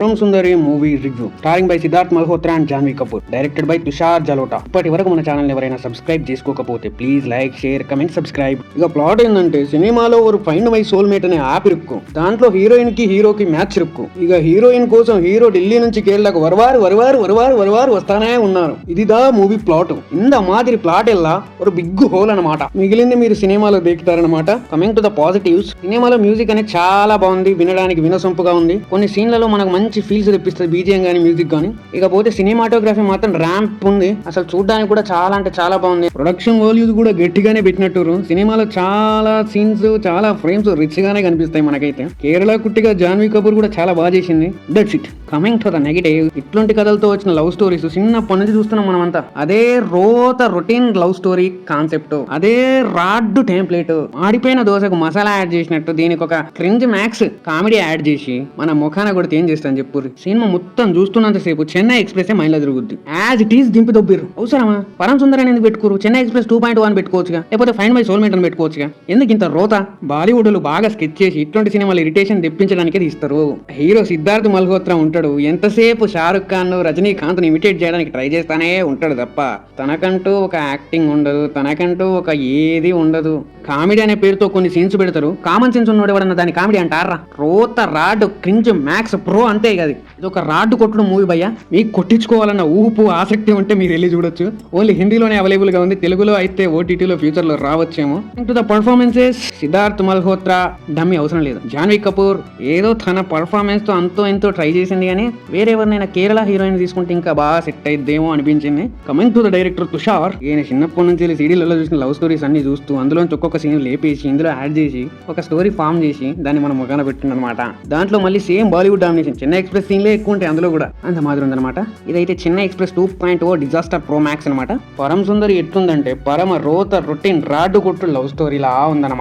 పరమ Sundari movie review starring by Sidharth Malhotra and Janhvi Kapoor, directed by Tushar Jalota. ఇప్పటి వరకు మన ఛానల్ ఎవరైనా సబ్స్క్రైబ్ చేసుకోకపోతే please like, share, comment, subscribe. ఇక ప్లాట్ ఏంటంటే సినిమాలో ఒక ఫైండ్ మై సోల్మేట్ అనే యాప్ ఇరుక్కు, దాంట్లో హీరోయిన్ కి హీరోకి మ్యాచ్ ఇరుక్కు. ఇక హీరోయిన్ కోసం హీరో ఢిల్లీ నుంచి కేరళకు వరవారు వస్తానే ఉన్నారు. ఇదిదా మూవీ ప్లాట్. ఇంద మాదిరి ప్లాట్ ఎల్లా ఒక బిగ్ హోల్ అనమాట. మిగిలింది మీరు సినిమాలో దేకుతారనమాట. కమింగ్ టు ద పాజిటివ్స్, సినిమాలో మ్యూజిక్ అనేది చాలా బాగుంది, వినడానికి వినసొంపుగా ఉంది. కొన్ని సీన్లలో మనకు మంచి ఫీల్స్ తెప్పిస్తుంది, బీజిఎం గానీ మ్యూజిక్ గానీ. ఇకపోతే సినిమాటోగ్రఫీ మాత్రం ర్యాంప్ ఉంది, అసలు చూడడానికి కూడా చాలా అంటే చాలా బాగుంది. ప్రొడక్షన్ వాల్యూస్ కూడా గట్టిగానే పెట్టినట్టు. సినిమాలో చాలా సీన్స్, చాలా ఫ్రేమ్స్ రిచ్ గానే కనిపిస్తాయి మనకైతే. కేరళ కుట్టిగా జాన్వీ కపూర్ కూడా చాలా బాగా చేసింది. That's it. Coming to the negative, ఇట్లాంటి కథలతో వచ్చిన లవ్ స్టోరీస్ చిన్నప్పటి నుంచి చూస్తున్నాం మనమంతా. అదే రొటీన్ లవ్ స్టోరీ కాన్సెప్ట్, అదే రాడ్డు టెంప్లెట్, ఆడిపోయిన దోశకు మసాలా యాడ్ చేసినట్టు దీనికి ఒక క్రింజ్ మ్యాక్స్ కామెడీ యాడ్ చేసి మన ముఖాన కొడితే ఏం చేస్తాను చెప్పు. సినిమా మొత్తం చూస్తున్నంత సేపు చెన్నై ఎక్స్ప్రెస్ మైండ్ లో తిరుగుద్ది. యాజ్ ఇట్ ఈస్ దింపి దొబ్బిరు. అవసరమా? పరం సుందర్ అని ఎందుకు పెట్టుకోరు? చెన్నై ఎక్స్ప్రెస్ 2.1 పెట్టుకోవచ్చుగా, లేకపోతే ఫైండ్ మై సోల్మేట్ అని పెట్టుకోవచ్చుగా. ఎందుకు ఇంత రోత? బాలీవుడ్ లో బాగా స్కెచ్ చేసి ఇట్లాంటి సినిమాలు ఇరిటేషన్ తెప్పించడానికి తీస్తారు. హీరో సిద్ధార్థ్ మల్హోత్రా ఉంటాడు, ఎంతసేపు షారుఖ్ ఖాన్, రజనీకాంత్ ఇమిటేట్ చేయడానికి ట్రై చేస్తానే ఉంటాడు తప్ప తనకంటూ ఒక యాక్టింగ్ ఉండదు, తనకంటూ ఒక ఏది ఉండదు. కామెడీ అనే పేరుతో కొన్ని సీన్స్ పెడతారు. కామన్ సెన్స్ ఉన్నోడు ఎవడన్నా దాని కామెడీ అంటారా? రోత రాడ్ క్రింజ్ మ్యాక్స్ ప్రో అంతే. అది ఇది ఒక రాడ్డు కొట్టుడు మూవీ భయ్యా. మీకు కొట్టించుకోవాలన్న ఊపు ఆసక్తి ఉంటే మీరు వెళ్ళి చూడొచ్చు. ఓన్లీ హిందీలోనే అవైలబుల్ గా ఉంది, తెలుగులో అయితే ఓటీటీలో ఫ్యూచర్ లో రావచ్చేమో. To the performances, Sidharth Malhotra dummy అవసరం లేదు. జాన్వీ కపూర్ ఏదో తన పర్ఫార్మెన్స్ తో అంతో ఎంతో ట్రై చేసింది, కానీ వేరే ఎవరినైనా కేరళ హీరోయిన్ తీసుకుంటే ఇంకా బాగా సెట్ అయిద్దేమో అనిపించింది. Coming to the director Tushar, ఈయన చిన్నప్పటి నుంచి సీడీలలో చూసిన లవ్ స్టోరీస్ అన్ని చూస్తూ అందులో ఒక్కొక్క సీన్ లేపేసి ఇందులో యాడ్ చేసి ఒక స్టోరీ ఫామ్ చేసి దాన్ని మనం ముఖాన పెట్టింది అనమాట. దాంట్లో మళ్ళీ same Bollywood domination, Chennai express సీన్లే ఎక్కువ ఉంటాయి అందులో కూడా, అంత మాదిరి ఉందన్నమాట. ఇదైతే Chennai express 2.0 disaster pro max అనమాట. పరం సుందరి ఎట్లుందంటే పరమ రోత రొటీన్ రాడ్డు కొట్టు లవ్ స్టోరీలా ఉందన్నమాట.